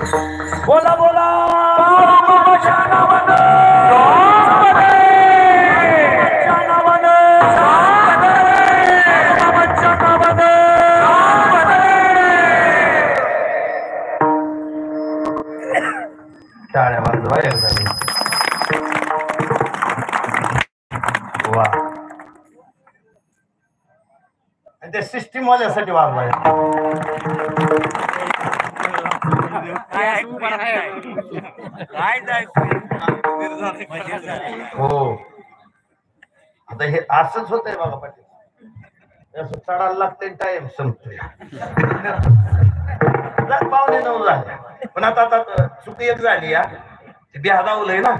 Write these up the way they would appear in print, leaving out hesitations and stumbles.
बोला बोला टाळ्या वाजवा एकदा. वा, ते सिस्टीम वाल्यासाठी वाजवाय. हो, आता हे असंच होत आहे बाबा पाटील. असं चढायला लागतंय, टाइम संपतोय. 9:15 झाले, पण आता चुकी एक झाली या, ती बिहा दावलंय ना,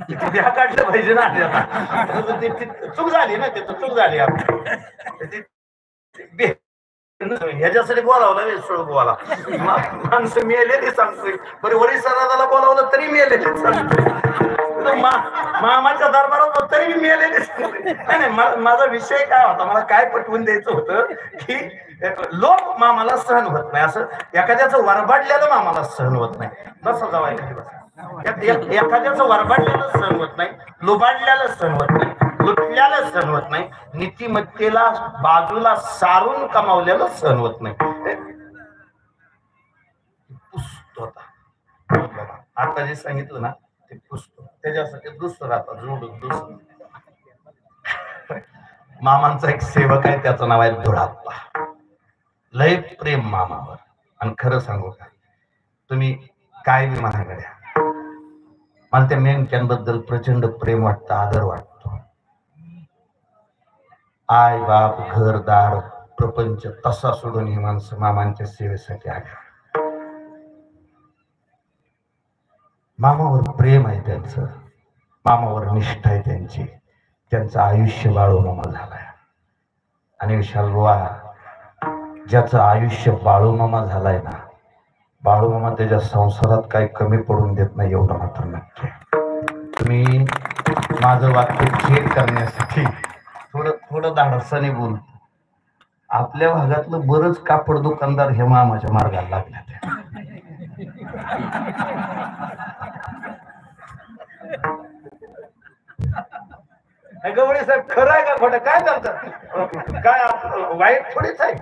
बिहा काढलं पाहिजे ना. चूक झाली ना, तिथं चूक झाली आपली. ह्याच्यासाठी बोलावलं वेळ बोला. माणसं मेलेली सांगतोय, बरं वरिष्ठाला बोलावलं तरी मेलेले सांगतोय, मामाच्या दरबारात तरी मेलेले सांगतोय. नाही, माझा विषय काय होता, मला काय पटवून द्यायचं होतं की लोक मामाला सहन होत नाही, असं एखाद्याचं वरबाडलेलं मामाला सहन होत नाही. बस जावा, एखाद्याचं वरबाडलेलं सहन होत नाही, लुबाडलेलं सहन होत नाही, लुटल्याला सहन होत नाही, नीतिमत्तेला बाजूला सारून कमावलेलं सहन होत नाही. पुसतो आता जे सांगितलं ना ते पुसतो, त्याच्यासाठी दुसरं आता जोडून दुसरं. मामांचा एक सेवक आहे, त्याचं नाव आहे धुळाप्पा. लय प्रेम मामावर. आणि खरं सांगू का, तुम्ही काय बी म्हणा गड्या, मला त्या मेंढक्यांबद्दल प्रचंड प्रेम वाटतं, आदर वाटतो. आई बाप घरदार प्रपंच तसा सोडून ही माणसं मामांच्या सेवेसाठी आली. मामावर प्रेम आहे त्यांचं, मामावर निष्ठा आहे त्यांची, त्यांचं आयुष्य बाळूमामा झालाय. आणि विशाल बुवा, ज्याचं आयुष्य बाळूमामा झालाय ना, बाळूमामा त्याच्या संसारात काही कमी पडून देत नाही, एवढं मात्र नक्की. तुम्ही माझं वाक्य चेक करण्यासाठी थोडं धाडसाने बोल. आपल्या भागातलं बरंच कापड दुकानदार हे मामाच्या मार्गाला लागल्यात. गवळी साहेब, खरं आहे का खोटं? काय चालतं, काय वाईट थोडीच आहे.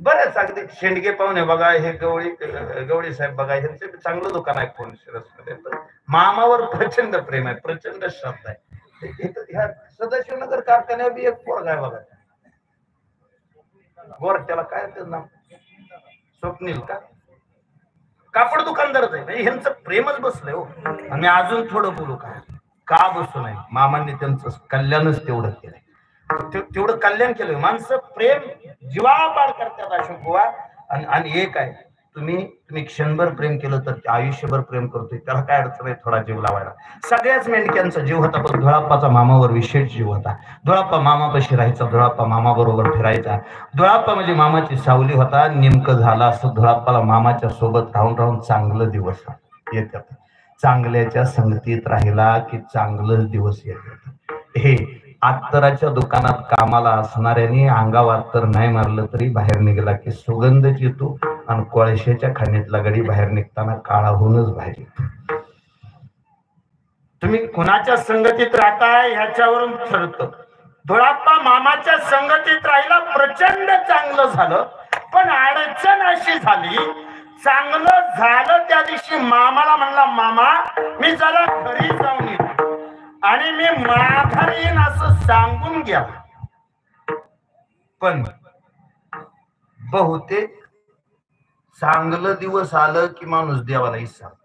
बरेच अगदी शेंडगे पाहुणे बघा, हे गवळी साहेब बघा, ह्यांचे चांगलं दुकान आहे कोण शिरसमध्ये. मामावर प्रचंड प्रेम आहे, प्रचंड श्रद्धा आहे. ह्या सदाशिवनगर कारखान्यावर बी एक पोरगा आहे बघा, गोर, त्याला काय त्याचं नाव, स्वप्नील का, कापड दुकानदारच आहे. म्हणजे ह्यांचं प्रेमच बसलंय हो. आणि अजून थोडं बोलू का बसू नाही, मामांनी त्यांचं कल्याणच तेवढं केलंय, तेवढं कल्याण केलं. माणसं प्रेम जीवापाड करतात अशोक बुवा. आणि एक आहे, तुम्ही क्षणभर प्रेम केलं तर आयुष्यभर प्रेम करतोय, त्याला काय अडचण आहे थोडा जीव लावायला. सगळ्याच मेंढक्यांचा जीव होता, पण धुळाप्पाचा मामावर विशेष जीव होता. धुळाप्पा मामापाशी राहायचा, धुळाप्पा मामा बरोबर फिरायचा. धुळाप्पा म्हणजे मामाची सावली होता. नेमकं झालं असं, धुळाप्पाला मामाच्या सोबत राहून राहून चांगलं दिवस येतात. चांगल्याच्या संगतीत राहिला की चांगलं दिवस येतात. हे अत्तराच्या दुकानात कामाला असणाऱ्याने अंगावर तर नाही मारलं तरी बाहेर निघाला की सुगंधच येतो, आणि कोळशाच्या खाणीतला गडी बाहेर निघताना काळाहूनच बाहेर येतो. तुम्ही कुणाच्या संगतीत राहताय ह्याच्यावरून ठरतं. धुळाप्पा मामाच्या संगतीत राहिला, प्रचंड चांगलं झालं. पण अडचण अशी झाली, चांगलं झालं त्या दिवशी मामाला म्हणला, मामा मी जरा घरी जाऊन येतो, आणि मी माघारी येईन असं सांगून घ्या. पण बहुतेक चांगलं दिवस आलं की माणूस देवाला विसरतो.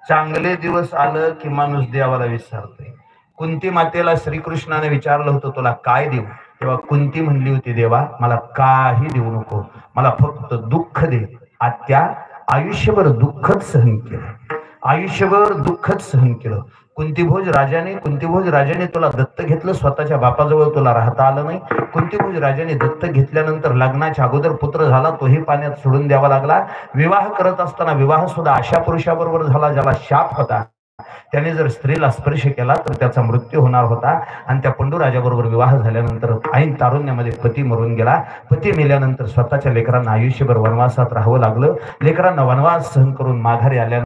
चांगले दिवस आलं की माणूस देवाला विसरतोय. कुंती मातेला श्रीकृष्णाने विचारलं होतं, तुला काय देऊ? तेव्हा कुंती म्हणली होती, देवा मला काही देऊ नको, मला फक्त दुःख दे. आत्या आयुष्यभर दुःखच सहन केलं, आयुष्यभर दुःखच सहन केलं. कुंतीभोज राजाने तुला दत्त घेतलं, स्वतःच्या बापाजवळ तुला राहता आलं नाही. कुंतीभोज राजाने दत्त घेतल्यानंतर लग्नाच्या अगोदर पुत्र झाला, तोही पाण्यात सोडून द्यावा लागला. विवाह करत असताना विवाह सुद्धा अशा पुरुषाबरोबर झाला ज्याला शाप होता. त्याने जर स्त्रीला स्पर्श केला तर त्याचा मृत्यू होणार होता. आणि त्या पंडूराजाबरोबर विवाह झाल्यानंतर ऐन तारुण्यामध्ये पती मरून गेला. पती मेल्यानंतर स्वतःच्या लेकरांना आयुष्यभर वनवासात राहावं लागलं. लेकरांना वनवास सहन करून माघारी आल्या